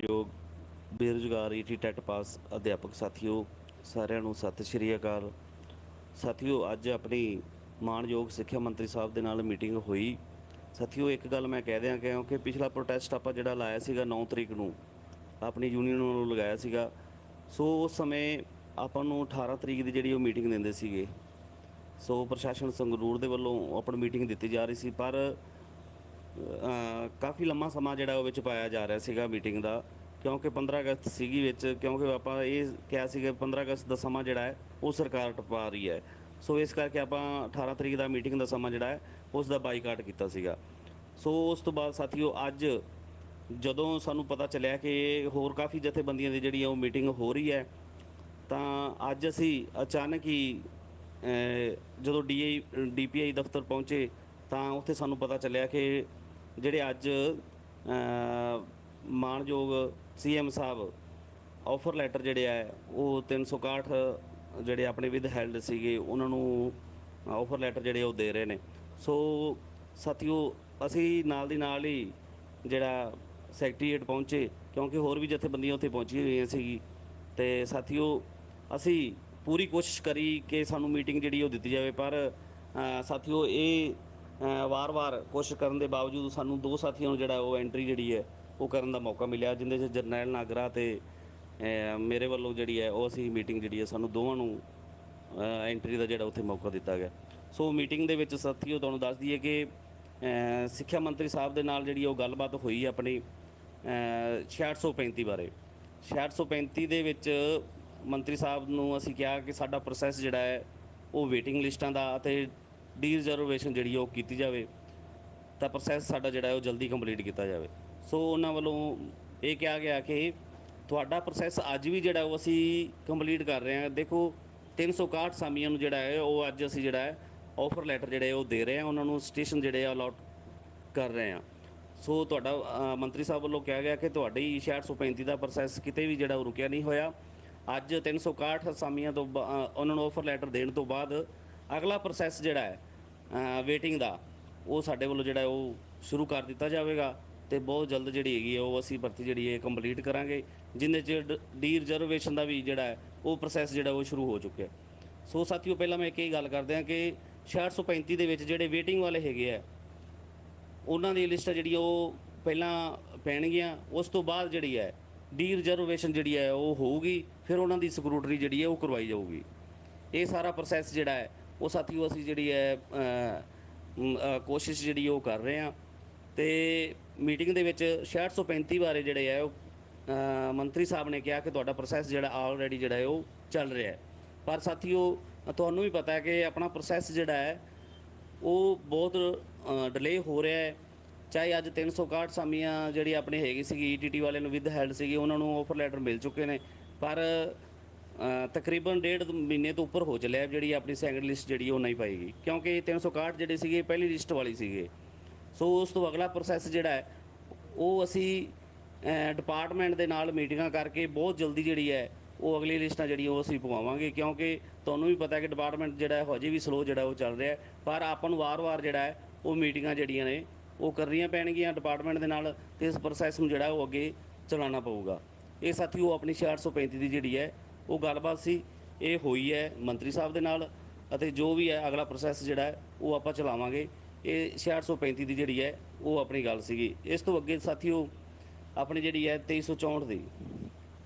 ਮਾਣਯੋਗ ਬੇਰੁਜ਼ਗਾਰ ET TET pass ਅਧਿਆਪਕ ਸਾਥੀਓ, ਸਾਰਿਆਂ ਨੂੰ ਸਤਿ ਸ਼੍ਰੀ ਅਕਾਲ। ਸਾਥੀਓ, ਅੱਜ ਆਪਣੀ ਮਾਣਯੋਗ ਸਿੱਖਿਆ ਮੰਤਰੀ ਸਾਹਿਬ ਦੇ ਨਾਲ ਮੀਟਿੰਗ ਹੋਈ। ਸਾਥੀਓ, ਇੱਕ ਗੱਲ ਮੈਂ ਕਹਿ ਦਿਆਂ ਕਿਉਂਕਿ ਪਿਛਲਾ ਪ੍ਰੋਟੈਸਟ ਆਪਾਂ ਜਿਹੜਾ ਲਾਇਆ ਸੀਗਾ 9 ਤਰੀਕ ਨੂੰ ਆਪਣੀ ਯੂਨੀਅਨ ਨੂੰ ਲਗਾਇਆ ਸੀਗਾ। ਸੋ ਉਸ ਸਮੇਂ ਆਪਾਂ ਨੂੰ 18 ਤਰੀਕ ਦੀ ਜਿਹੜੀ ਉਹ ਮੀਟਿੰਗ ਦਿੰਦੇ ਸੀਗੇ। ਸੋ ਪ੍ਰਸ਼ਾਸਨ ਸੰਗਰੂਰ ਦੇ ਵੱਲੋਂ ਆਪਣੀ ਮੀਟਿੰਗ ਦਿੱਤੀ ਜਾ ਰਹੀ ਸੀ, ਪਰ ਕਾਫੀ ਲੰਮਾ ਸਮਾਂ ਜਿਹੜਾ ਉਹ ਵਿੱਚ ਪਾਇਆ ਜਾ ਰਿਹਾ ਸੀਗਾ ਮੀਟਿੰਗ ਦਾ, ਕਿਉਂਕਿ 15 ਅਗਸਤ ਸੀਗੀ ਵਿੱਚ, ਕਿਉਂਕਿ ਆਪਾਂ ਇਹ ਕਿਹਾ ਸੀਗਾ 15 ਅਗਸਤ ਦਾ ਸਮਾਂ ਜਿਹੜਾ ਹੈ ਉਹ ਸਰਕਾਰ ਟਪਾ ਰਹੀ ਹੈ। ਸੋ ਇਸ ਕਰਕੇ ਆਪਾਂ 18 ਤਰੀਕ ਦਾ ਮੀਟਿੰਗ ਦਾ ਸਮਾਂ ਜਿਹੜਾ ਹੈ ਉਸ ਦਾ ਬਾਈਕਾਟ ਕੀਤਾ ਸੀਗਾ। ਸੋ ਉਸ ਤੋਂ ਬਾਅਦ ਸਾਥੀਓ, ਅੱਜ ਜਦੋਂ ਸਾਨੂੰ ਪਤਾ ਚੱਲਿਆ ਕਿ ਹੋਰ ਕਾਫੀ ਜਥੇਬੰਦੀਆਂ ਦੀ ਜਿਹੜੀ ਉਹ ਮੀਟਿੰਗ ਹੋ ਰਹੀ ਹੈ, ਤਾਂ ਅੱਜ ਅਸੀਂ ਅਚਾਨਕ ਹੀ ਜਦੋਂ ਡੀਪੀਆਈ ਦਫ਼ਤਰ ਪਹੁੰਚੇ ਤਾਂ ਉੱਥੇ ਸਾਨੂੰ ਪਤਾ ਚੱਲਿਆ ਕਿ ਜਿਹੜੇ ਅੱਜ ਮਾਣਯੋਗ ਸੀਐਮ ਸਾਹਿਬ ਆਫਰ ਲੈਟਰ ਜਿਹੜੇ ਹੈ ਉਹ 361 ਜਿਹੜੇ ਆਪਣੇ ਵਿਦ ਹੈਲਡ ਸੀਗੇ ਉਹਨਾਂ ਨੂੰ ਆਫਰ ਲੈਟਰ ਜਿਹੜੇ ਉਹ ਦੇ ਰਹੇ ਨੇ। ਸੋ ਸਾਥੀਓ, ਅਸੀਂ ਨਾਲ ਦੀ ਨਾਲ ਹੀ ਜਿਹੜਾ ਸੈਕਟਰੀਏਟ ਪਹੁੰਚੇ, ਕਿਉਂਕਿ ਹੋਰ ਵੀ ਜਥੇਬੰਦੀਆਂ ਉੱਥੇ ਪਹੁੰਚੀ ਹੋਈਆਂ ਸੀਗੀ। ਅਤੇ ਸਾਥੀਓ, ਅਸੀਂ ਪੂਰੀ ਕੋਸ਼ਿਸ਼ ਕਰੀ ਕਿ ਸਾਨੂੰ ਮੀਟਿੰਗ ਜਿਹੜੀ ਉਹ ਦਿੱਤੀ ਜਾਵੇ, ਪਰ ਸਾਥੀਓ ਇਹ ਵਾਰ-ਵਾਰ ਕੋਸ਼ਿਸ਼ ਕਰਨ ਦੇ ਬਾਵਜੂਦ ਸਾਨੂੰ 2 ਸਾਥੀਆਂ ਨੂੰ ਜਿਹੜਾ ਉਹ ਐਂਟਰੀ ਜਿਹੜੀ ਹੈ ਉਹ ਕਰਨ ਦਾ ਮੌਕਾ ਮਿਲਿਆ, ਜਿਹਦੇ 'ਚ ਜਰਨੈਲ ਨਾਗਰਾ ਅਤੇ ਮੇਰੇ ਵੱਲੋਂ ਜਿਹੜੀ ਹੈ ਉਹ ਅਸੀਂ ਮੀਟਿੰਗ ਜਿਹੜੀ ਹੈ ਸਾਨੂੰ ਦੋਵਾਂ ਨੂੰ ਐਂਟਰੀ ਦਾ ਜਿਹੜਾ ਉੱਥੇ ਮੌਕਾ ਦਿੱਤਾ ਗਿਆ। ਸੋ ਮੀਟਿੰਗ ਦੇ ਵਿੱਚ ਸਾਥੀਓ ਤੁਹਾਨੂੰ ਦੱਸ ਦਈਏ ਕਿ ਸਿੱਖਿਆ ਮੰਤਰੀ ਸਾਹਿਬ ਦੇ ਨਾਲ ਜਿਹੜੀ ਉਹ ਗੱਲਬਾਤ ਹੋਈ ਆਪਣੀ 6635 ਬਾਰੇ। 6635 ਦੇ ਵਿੱਚ ਮੰਤਰੀ ਸਾਹਿਬ ਨੂੰ ਅਸੀਂ ਕਿਹਾ ਕਿ ਸਾਡਾ ਪ੍ਰੋਸੈਸ ਜਿਹੜਾ ਹੈ ਉਹ ਵੇਟਿੰਗ ਲਿਸਟਾਂ ਦਾ ਅਤੇ ਡੀ ਰਿਜ਼ਰਵੇਸ਼ਨ ਜਿਹੜੀ ਉਹ ਕੀਤੀ ਜਾਵੇ, ਤਾਂ ਪ੍ਰੋਸੈਸ ਸਾਡਾ ਜਿਹੜਾ ਹੈ ਉਹ ਜਲਦੀ ਕੰਪਲੀਟ ਕੀਤਾ ਜਾਵੇ। ਸੋ ਉਹਨਾਂ ਵੱਲੋਂ ਇਹ ਕਿਹਾ ਗਿਆ ਕਿ ਤੁਹਾਡਾ ਪ੍ਰੋਸੈਸ ਅੱਜ ਵੀ ਜਿਹੜਾ ਉਹ ਅਸੀਂ ਕੰਪਲੀਟ ਕਰ ਰਹੇ ਹਾਂ। ਦੇਖੋ, 361 ਸਾਮੀਆਂ ਨੂੰ ਜਿਹੜਾ ਹੈ ਉਹ ਅੱਜ ਅਸੀਂ ਜਿਹੜਾ ਹੈ ਆਫਰ ਲੈਟਰ ਜਿਹੜੇ ਉਹ ਦੇ ਰਹੇ ਹਾਂ, ਉਹਨਾਂ ਨੂੰ ਸਟੇਸ਼ਨ ਜਿਹੜੇ ਆ ਅਲਾਟ ਕਰ ਰਹੇ ਹਾਂ। ਸੋ ਤੁਹਾਡਾ ਮੰਤਰੀ ਸਾਹਿਬ ਵੱਲੋਂ ਕਿਹਾ ਗਿਆ ਕਿ ਤੁਹਾਡੀ 6635 ਦਾ ਪ੍ਰੋਸੈਸ ਕਿਤੇ ਵੀ ਜਿਹੜਾ ਉਹ ਰੁਕਿਆ ਨਹੀਂ ਹੋਇਆ। ਅੱਜ 361 ਅਸਾਮੀਆਂ ਤੋਂ ਉਹਨਾਂ ਨੂੰ ਆਫਰ ਲੈਟਰ ਦੇਣ ਤੋਂ ਬਾਅਦ ਅਗਲਾ ਪ੍ਰੋਸੈਸ ਜਿਹੜਾ ਹੈ ਵੇਟਿੰਗ ਦਾ, ਉਹ ਸਾਡੇ ਵੱਲੋਂ ਜਿਹੜਾ ਉਹ ਸ਼ੁਰੂ ਕਰ ਦਿੱਤਾ ਜਾਵੇਗਾ, ਅਤੇ ਬਹੁਤ ਜਲਦ ਜਿਹੜੀ ਹੈਗੀ ਹੈ ਉਹ ਅਸੀਂ ਭਰਤੀ ਜਿਹੜੀ ਹੈ ਕੰਪਲੀਟ ਕਰਾਂਗੇ, ਜਿਹਦੇ 'ਚ ਡੀ ਰਿਜ਼ਰਵੇਸ਼ਨ ਦਾ ਵੀ ਜਿਹੜਾ ਹੈ ਉਹ ਪ੍ਰੋਸੈਸ ਜਿਹੜਾ ਉਹ ਸ਼ੁਰੂ ਹੋ ਚੁੱਕਿਆ। ਸੋ ਸਾਥੀਓ, ਪਹਿਲਾਂ ਮੈਂ ਇੱਕ ਹੀ ਗੱਲ ਕਰਦੇ ਹਾਂ ਕਿ 6635 ਦੇ ਵਿੱਚ ਜਿਹੜੇ ਵੇਟਿੰਗ ਵਾਲੇ ਹੈਗੇ ਆ ਉਹਨਾਂ ਦੀ ਲਿਸਟ ਜਿਹੜੀ ਉਹ ਪਹਿਲਾਂ ਪੈਣਗੀਆਂ, ਉਸ ਤੋਂ ਬਾਅਦ ਜਿਹੜੀ ਹੈ ਡੀ ਰਿਜ਼ਰਵੇਸ਼ਨ ਜਿਹੜੀ ਹੈ ਉਹ ਹੋਊਗੀ, ਫਿਰ ਉਹਨਾਂ ਦੀ ਸਕਰੂਟਰੀ ਜਿਹੜੀ ਹੈ ਉਹ ਕਰਵਾਈ ਜਾਊਗੀ। ਇਹ ਸਾਰਾ ਪ੍ਰੋਸੈਸ ਜਿਹੜਾ ਹੈ ਉਹ ਸਾਥੀਓ ਅਸੀਂ ਜਿਹੜੀ ਹੈ ਕੋਸ਼ਿਸ਼ ਜਿਹੜੀ ਉਹ ਕਰ ਰਹੇ ਹਾਂ। ਅਤੇ ਮੀਟਿੰਗ ਦੇ ਵਿੱਚ 6635 ਬਾਰੇ ਜਿਹੜੇ ਹੈ ਉਹ ਮੰਤਰੀ ਸਾਹਿਬ ਨੇ ਕਿਹਾ ਕਿ ਤੁਹਾਡਾ ਪ੍ਰੋਸੈਸ ਜਿਹੜਾ ਆਲਰੇਡੀ ਜਿਹੜਾ ਹੈ ਉਹ ਚੱਲ ਰਿਹਾ ਹੈ। ਪਰ ਸਾਥੀਓ, ਤੁਹਾਨੂੰ ਵੀ ਪਤਾ ਹੈ ਕਿ ਆਪਣਾ ਪ੍ਰੋਸੈਸ ਜਿਹੜਾ ਹੈ ਉਹ ਬਹੁਤ ਡਿਲੇ ਹੋ ਰਿਹਾ ਹੈ। ਚਾਹੇ ਅੱਜ 361 ਸਾਮੀਆਂ ਜਿਹੜੀ ਆਪਣੀ ਹੈਗੀ ਸੀਗੀ ਈਟੀਟੀ ਵਾਲਿਆਂ ਨੂੰ ਵਿਦ ਹੈਲਡ ਸੀਗੀ, ਉਹਨਾਂ ਨੂੰ ਆਫਰ ਲੈਟਰ ਮਿਲ ਚੁੱਕੇ ਨੇ, ਪਰ ਤਕਰੀਬਨ 1.5 ਮਹੀਨੇ ਤੋਂ ਉੱਪਰ ਹੋ ਚੱਲਿਆ ਜਿਹੜੀ ਆਪਣੀ ਸੈਕਿੰਡ ਲਿਸਟ ਜਿਹੜੀ ਉਹ ਨਹੀਂ ਪਾਈ ਗਈ, ਕਿਉਂਕਿ 361 ਜਿਹੜੇ ਸੀਗੇ ਪਹਿਲੀ ਲਿਸਟ ਵਾਲੀ ਸੀਗੇ। ਸੋ ਉਸ ਤੋਂ ਅਗਲਾ ਪ੍ਰੋਸੈਸ ਜਿਹੜਾ ਹੈ ਉਹ ਅਸੀਂ ਡਿਪਾਰਟਮੈਂਟ ਦੇ ਨਾਲ ਮੀਟਿੰਗਾਂ ਕਰਕੇ ਬਹੁਤ ਜਲਦੀ ਜਿਹੜੀ ਹੈ ਉਹ ਅਗਲੀ ਲਿਸਟਾਂ ਜਿਹੜੀਆਂ ਉਹ ਅਸੀਂ ਪਵਾਵਾਂਗੇ, ਕਿਉਂਕਿ ਤੁਹਾਨੂੰ ਵੀ ਪਤਾ ਹੈ ਕਿ ਡਿਪਾਰਟਮੈਂਟ ਜਿਹੜਾ ਹੈ ਹਜੇ ਵੀ ਸਲੋ ਜਿਹੜਾ ਉਹ ਚੱਲ ਰਿਹਾ, ਪਰ ਆਪਾਂ ਨੂੰ ਵਾਰ-ਵਾਰ ਜਿਹੜਾ ਹੈ ਉਹ ਮੀਟਿੰਗਾਂ ਜਿਹੜੀਆਂ ਨੇ ਉਹ ਕਰਨੀਆਂ ਪੈਣਗੀਆਂ ਡਿਪਾਰਟਮੈਂਟ ਦੇ ਨਾਲ, ਅਤੇ ਇਸ ਪ੍ਰੋਸੈਸ ਨੂੰ ਜਿਹੜਾ ਉਹ ਅੱਗੇ ਚਲਾਉਣਾ ਪਊਗਾ। ਇਹ ਸਾਥੀਓ ਆਪਣੀ 6635 ਦੀ ਜਿਹੜੀ ਹੈ ਉਹ ਗੱਲਬਾਤ ਸੀ, ਇਹ ਹੋਈ ਹੈ ਮੰਤਰੀ ਸਾਹਿਬ ਦੇ ਨਾਲ, ਅਤੇ ਜੋ ਵੀ ਹੈ ਅਗਲਾ ਪ੍ਰੋਸੈਸ ਜਿਹੜਾ ਹੈ ਉਹ ਆਪਾਂ ਚਲਾਵਾਂਗੇ। ਇਹ 6635 ਦੀ ਜਿਹੜੀ ਹੈ ਉਹ ਆਪਣੀ ਗੱਲ ਸੀਗੀ। ਇਸ ਤੋਂ ਅੱਗੇ ਸਾਥੀਓ ਆਪਣੀ ਜਿਹੜੀ ਹੈ 2364 ਦੀ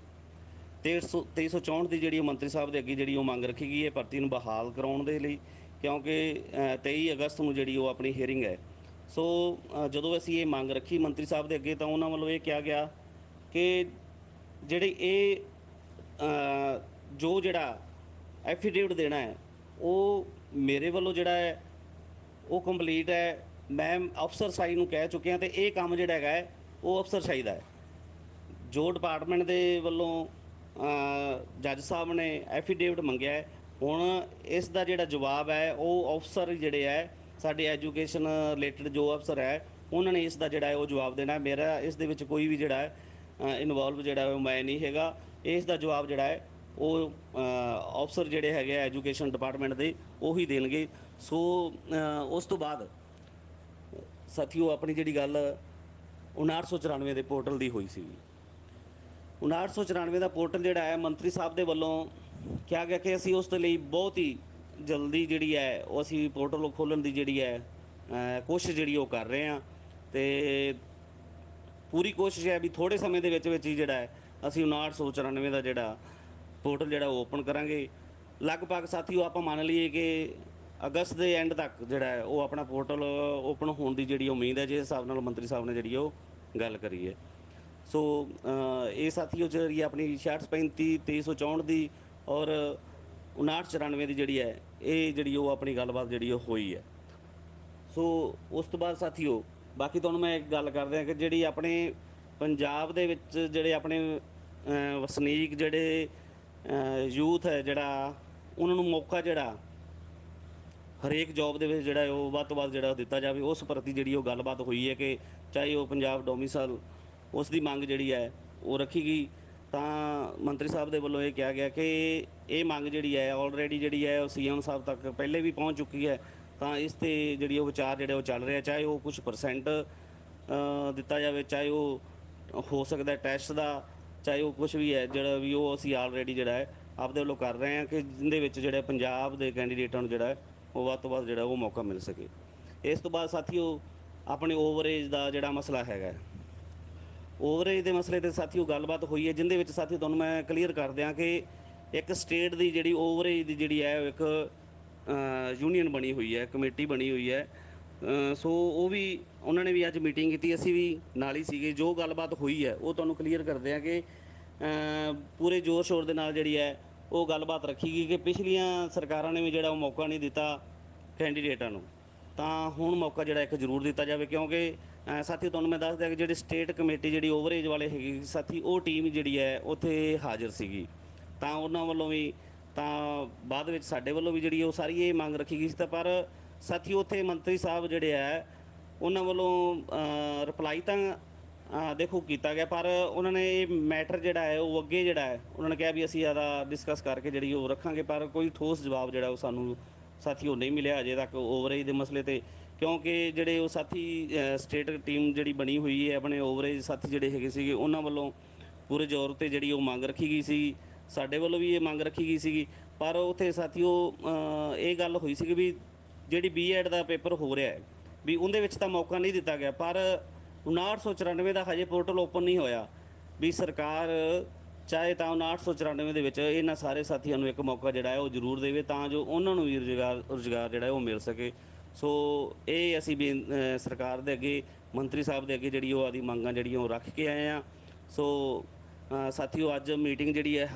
2364 ਦੀ ਜਿਹੜੀ ਮੰਤਰੀ ਸਾਹਿਬ ਦੇ ਅੱਗੇ ਜਿਹੜੀ ਉਹ ਮੰਗ ਰੱਖੀ ਗਈ ਹੈ ਭਰਤੀ ਨੂੰ ਬਹਾਲ ਕਰਾਉਣ ਦੇ ਲਈ, ਕਿਉਂਕਿ 23 ਅਗਸਤ ਨੂੰ ਜਿਹੜੀ ਉਹ ਆਪਣੀ ਹੀਅਰਿੰਗ ਹੈ। ਸੋ ਜਦੋਂ ਅਸੀਂ ਇਹ ਮੰਗ ਰੱਖੀ ਮੰਤਰੀ ਸਾਹਿਬ ਦੇ ਅੱਗੇ, ਤਾਂ ਉਹਨਾਂ ਵੱਲੋਂ ਇਹ ਕਿਹਾ ਗਿਆ ਕਿ ਜਿਹੜੀ ਇਹ ਜੋ ਜਿਹੜਾ ਐਫੀਡੇਵਿਟ ਦੇਣਾ ਹੈ ਉਹ ਮੇਰੇ ਵੱਲੋਂ ਜਿਹੜਾ ਹੈ ਉਹ ਕੰਪਲੀਟ ਹੈ। ਮੈਂ ਅਫਸਰਸ਼ਾਹੀ ਨੂੰ ਕਹਿ ਚੁੱਕਿਆ, ਅਤੇ ਇਹ ਕੰਮ ਜਿਹੜਾ ਹੈਗਾ ਹੈ ਉਹ ਅਫਸਰਸ਼ਾਹੀ ਦਾ ਹੈ। ਜੋ ਡਿਪਾਰਟਮੈਂਟ ਦੇ ਵੱਲੋਂ ਜੱਜ ਸਾਹਿਬ ਨੇ ਐਫੀਡੇਵਿਟ ਮੰਗਿਆ ਹੈ, ਹੁਣ ਇਸ ਦਾ ਜਿਹੜਾ ਜਵਾਬ ਹੈ ਉਹ ਅਫਸਰ ਜਿਹੜੇ ਹੈ ਸਾਡੇ ਐਜੂਕੇਸ਼ਨ ਰਿਲੇਟਡ ਜੋ ਅਫਸਰ ਹੈ ਉਹਨਾਂ ਨੇ ਇਸ ਦਾ ਜਿਹੜਾ ਹੈ ਉਹ ਜਵਾਬ ਦੇਣਾ। ਮੇਰਾ ਇਸ ਦੇ ਵਿੱਚ ਕੋਈ ਵੀ ਜਿਹੜਾ ਹੈ ਇਨਵੋਲਵ ਜਿਹੜਾ ਉਹ ਮੈਂ ਨਹੀਂ ਹੈਗਾ। ਇਸ ਦਾ ਜਵਾਬ ਜਿਹੜਾ ਹੈ ਉਹ ਅਫਸਰ ਜਿਹੜੇ ਹੈਗੇ ਆ ਐਜੂਕੇਸ਼ਨ ਡਿਪਾਰਟਮੈਂਟ ਦੇ ਉਹੀ ਦੇਣਗੇ। ਸੋ ਉਸ ਤੋਂ ਬਾਅਦ ਸਾਥੀਓ ਆਪਣੀ ਜਿਹੜੀ ਗੱਲ 5994 ਦੇ ਪੋਰਟਲ ਦੀ ਹੋਈ ਸੀਗੀ, 5994 ਦਾ ਪੋਰਟਲ ਜਿਹੜਾ ਹੈ ਮੰਤਰੀ ਸਾਹਿਬ ਦੇ ਵੱਲੋਂ ਕਿਹਾ ਗਿਆ ਕਿ ਅਸੀਂ ਉਸ ਦੇ ਲਈ ਬਹੁਤ ਹੀ ਜਲਦੀ ਜਿਹੜੀ ਹੈ ਉਹ ਅਸੀਂ ਪੋਰਟਲ ਖੋਲ੍ਹਣ ਦੀ ਜਿਹੜੀ ਹੈ ਕੋਸ਼ਿਸ਼ ਜਿਹੜੀ ਉਹ ਕਰ ਰਹੇ ਹਾਂ ਤੇ ਪੂਰੀ ਕੋਸ਼ਿਸ਼ ਹੈ ਵੀ ਥੋੜ੍ਹੇ ਸਮੇਂ ਦੇ ਵਿੱਚ ਹੀ ਜਿਹੜਾ ਹੈ ਅਸੀਂ 5994 ਦਾ ਜਿਹੜਾ ਪੋਰਟਲ ਜਿਹੜਾ ਉਹ ਓਪਨ ਕਰਾਂਗੇ। ਲਗਭਗ ਸਾਥੀਓ ਆਪਾਂ ਮੰਨ ਲਈਏ ਕਿ ਅਗਸਤ ਦੇ ਐਂਡ ਤੱਕ ਜਿਹੜਾ ਹੈ ਉਹ ਆਪਣਾ ਪੋਰਟਲ ਓਪਨ ਹੋਣ ਦੀ ਜਿਹੜੀ ਉਮੀਦ ਹੈ, ਜਿਸ ਹਿਸਾਬ ਨਾਲ ਮੰਤਰੀ ਸਾਹਿਬ ਨੇ ਜਿਹੜੀ ਉਹ ਗੱਲ ਕਰੀ ਹੈ। ਸੋ ਇਹ ਸਾਥੀਓ ਜਿਹੜੀ ਆਪਣੀ 6635 2364 ਦੀ ਔਰ 5994 ਦੀ ਜਿਹੜੀ ਹੈ ਇਹ ਜਿਹੜੀ ਉਹ ਆਪਣੀ ਗੱਲਬਾਤ ਜਿਹੜੀ ਉਹ ਹੋਈ ਹੈ। ਸੋ ਉਸ ਤੋਂ ਬਾਅਦ ਸਾਥੀਓ ਬਾਕੀ ਤੁਹਾਨੂੰ ਮੈਂ ਇੱਕ ਗੱਲ ਕਰਦਾ ਕਿ ਜਿਹੜੀ ਆਪਣੇ ਪੰਜਾਬ ਦੇ ਵਿੱਚ ਜਿਹੜੇ ਆਪਣੇ ਵਸਨੀਕ ਜਿਹੜੇ ਯੂਥ ਹੈ ਜਿਹੜਾ ਉਹਨਾਂ ਨੂੰ ਮੌਕਾ ਜਿਹੜਾ ਹਰੇਕ ਜੌਬ ਦੇ ਵਿੱਚ ਜਿਹੜਾ ਉਹ ਵੱਧ ਤੋਂ ਵੱਧ ਜਿਹੜਾ ਦਿੱਤਾ ਜਾਵੇ, ਉਸ ਪ੍ਰਤੀ ਜਿਹੜੀ ਉਹ ਗੱਲਬਾਤ ਹੋਈ ਹੈ ਕਿ ਚਾਹੇ ਉਹ ਪੰਜਾਬ ਡੋਮਿਸਾਈਲ ਉਸ ਦੀ ਮੰਗ ਜਿਹੜੀ ਹੈ ਉਹ ਰੱਖੀ ਗਈ। ਤਾਂ ਮੰਤਰੀ ਸਾਹਿਬ ਦੇ ਵੱਲੋਂ ਇਹ ਕਿਹਾ ਗਿਆ ਕਿ ਇਹ ਮੰਗ ਜਿਹੜੀ ਹੈ ਆਲਰੇਡੀ ਜਿਹੜੀ ਹੈ ਉਹ ਸੀਐਮ ਸਾਹਿਬ ਤੱਕ ਪਹਿਲੇ ਵੀ ਪਹੁੰਚ ਚੁੱਕੀ ਹੈ। ਤਾਂ ਇਸ 'ਤੇ ਜਿਹੜੀ ਉਹ ਵਿਚਾਰ ਜਿਹੜੇ ਉਹ ਚੱਲ ਰਿਹਾ, ਚਾਹੇ ਉਹ ਕੁਛ % ਦਿੱਤਾ ਜਾਵੇ, ਚਾਹੇ ਉਹ ਹੋ ਸਕਦਾ ਟੈਸਟ ਦਾ, ਚਾਹੇ ਉਹ ਕੁਛ ਵੀ ਹੈ ਜਿਹੜਾ ਵੀ ਉਹ ਅਸੀਂ ਆਲਰੇਡੀ ਜਿਹੜਾ ਹੈ ਆਪਦੇ ਵੱਲੋਂ ਕਰ ਰਹੇ ਹਾਂ ਕਿ ਜਿਹਦੇ ਵਿੱਚ ਜਿਹੜੇ ਪੰਜਾਬ ਦੇ ਕੈਂਡੀਡੇਟਾਂ ਨੂੰ ਜਿਹੜਾ ਹੈ ਉਹ ਵੱਧ ਤੋਂ ਵੱਧ ਜਿਹੜਾ ਉਹ ਮੌਕਾ ਮਿਲ ਸਕੇ। ਇਸ ਤੋਂ ਬਾਅਦ ਸਾਥੀਓ ਆਪਣੇ ਓਵਰਏਜ ਦਾ ਜਿਹੜਾ ਮਸਲਾ ਹੈਗਾ, ਓਵਰਏਜ ਦੇ ਮਸਲੇ 'ਤੇ ਸਾਥੀਓ ਗੱਲਬਾਤ ਹੋਈ ਹੈ, ਜਿਹਦੇ ਵਿੱਚ ਸਾਥੀਓ ਤੁਹਾਨੂੰ ਮੈਂ ਕਲੀਅਰ ਕਰ ਦਿਆਂ ਕਿ ਇੱਕ ਸਟੇਟ ਦੀ ਜਿਹੜੀ ਓਵਰਏਜ ਦੀ ਜਿਹੜੀ ਹੈ ਇੱਕ ਯੂਨੀਅਨ ਬਣੀ ਹੋਈ ਹੈ, ਕਮੇਟੀ ਬਣੀ ਹੋਈ ਹੈ। ਸੋ ਉਹ ਵੀ ਉਹਨਾਂ ਨੇ ਵੀ ਅੱਜ ਮੀਟਿੰਗ ਕੀਤੀ, ਅਸੀਂ ਵੀ ਨਾਲ ਹੀ ਸੀਗੇ। ਜੋ ਗੱਲਬਾਤ ਹੋਈ ਹੈ ਉਹ ਤੁਹਾਨੂੰ ਕਲੀਅਰ ਕਰਦੇ ਆ ਕਿ ਪੂਰੇ ਜ਼ੋਰ ਸ਼ੋਰ ਦੇ ਨਾਲ ਜਿਹੜੀ ਹੈ ਉਹ ਗੱਲਬਾਤ ਰੱਖੀ ਗਈ ਕਿ ਪਿਛਲੀਆਂ ਸਰਕਾਰਾਂ ਨੇ ਵੀ ਜਿਹੜਾ ਉਹ ਮੌਕਾ ਨਹੀਂ ਦਿੱਤਾ ਕੈਂਡੀਡੇਟਾਂ ਨੂੰ, ਤਾਂ ਹੁਣ ਮੌਕਾ ਜਿਹੜਾ ਇੱਕ ਜ਼ਰੂਰ ਦਿੱਤਾ ਜਾਵੇ। ਕਿਉਂਕਿ ਸਾਥੀ ਤੁਹਾਨੂੰ ਮੈਂ ਦੱਸ ਦਿਆਂ ਕਿ ਜਿਹੜੀ ਸਟੇਟ ਕਮੇਟੀ ਜਿਹੜੀ ਓਵਰਏਜ ਵਾਲੇ ਹੈਗੀ ਸਾਥੀ, ਉਹ ਟੀਮ ਜਿਹੜੀ ਹੈ ਉੱਥੇ ਹਾਜ਼ਰ ਸੀਗੀ। ਤਾਂ ਉਹਨਾਂ ਵੱਲੋਂ ਵੀ ਤਾਂ ਬਾਅਦ ਵਿੱਚ ਸਾਡੇ ਵੱਲੋਂ ਵੀ ਜਿਹੜੀ ਉਹ ਸਾਰੀ ਇਹ ਮੰਗ ਰੱਖੀ ਗਈ ਸੀ। ਤਾਂ ਪਰ ਸਾਥੀ ਉੱਥੇ ਮੰਤਰੀ ਸਾਹਿਬ ਜਿਹੜੇ ਹੈ ਉਹਨਾਂ ਵੱਲੋਂ ਰਿਪਲਾਈ ਤਾਂ ਦੇਖੋ ਕੀਤਾ ਗਿਆ, ਪਰ ਉਹਨਾਂ ਨੇ ਇਹ ਮੈਟਰ ਜਿਹੜਾ ਹੈ ਉਹ ਅੱਗੇ ਜਿਹੜਾ ਹੈ ਉਹਨਾਂ ਨੇ ਕਿਹਾ ਵੀ ਅਸੀਂ ਜ਼ਿਆਦਾ ਡਿਸਕਸ ਕਰਕੇ ਜਿਹੜੀ ਉਹ ਰੱਖਾਂਗੇ, ਪਰ ਕੋਈ ਠੋਸ ਜਵਾਬ ਜਿਹੜਾ ਉਹ ਸਾਨੂੰ ਸਾਥੀ ਉਹ ਨਹੀਂ ਮਿਲਿਆ ਅਜੇ ਤੱਕ ਓਵਰਏਜ ਦੇ ਮਸਲੇ 'ਤੇ। ਕਿਉਂਕਿ ਜਿਹੜੇ ਉਹ ਸਾਥੀ ਸਟੇਟ ਟੀਮ ਜਿਹੜੀ ਬਣੀ ਹੋਈ ਹੈ ਆਪਣੇ ਓਵਰਏਜ ਸਾਥੀ ਜਿਹੜੇ ਹੈਗੇ ਸੀਗੇ ਉਹਨਾਂ ਵੱਲੋਂ ਪੂਰੇ ਜ਼ੋਰ 'ਤੇ ਜਿਹੜੀ ਉਹ ਮੰਗ ਰੱਖੀ ਗਈ ਸੀ, ਸਾਡੇ ਵੱਲੋਂ ਵੀ ਇਹ ਮੰਗ ਰੱਖੀ ਗਈ ਸੀਗੀ। ਪਰ ਉੱਥੇ ਸਾਥੀਓ ਇਹ ਗੱਲ ਹੋਈ ਸੀ ਵੀ ਜਿਹੜੀ ਬੀਐਡ ਦਾ ਪੇਪਰ ਹੋ ਰਿਹਾ ਹੈ ਵੀ ਉਹਦੇ ਵਿੱਚ ਤਾਂ ਮੌਕਾ ਨਹੀਂ ਦਿੱਤਾ ਗਿਆ, ਪਰ 5994 ਦਾ ਹਜੇ ਪੋਰਟਲ ਓਪਨ ਨਹੀਂ ਹੋਇਆ। ਵੀ ਸਰਕਾਰ ਚਾਹੇ ਤਾਂ 5994 ਦੇ ਵਿੱਚ ਇਹਨਾਂ ਸਾਰੇ ਸਾਥੀਆਂ ਨੂੰ ਇੱਕ ਮੌਕਾ ਜਿਹੜਾ ਹੈ ਉਹ ਜ਼ਰੂਰ ਦੇਵੇ, ਤਾਂ ਜੋ ਉਹਨਾਂ ਨੂੰ ਵੀ ਰੁਜ਼ਗਾਰ ਜਿਹੜਾ ਉਹ ਮਿਲ ਸਕੇ। ਸੋ ਇਹ ਅਸੀਂ ਵੀ ਸਰਕਾਰ ਦੇ ਅੱਗੇ ਮੰਤਰੀ ਸਾਹਿਬ ਦੇ ਅੱਗੇ ਜਿਹੜੀ ਉਹ ਆਦੀ ਮੰਗਾਂ ਜਿਹੜੀਆਂ ਉਹ ਰੱਖ ਕੇ ਆਏ ਹਾਂ। ਸੋ ਸਾਥੀਓ ਅੱਜ ਮੀਟਿੰਗ ਜਿਹੜੀ ਹੈ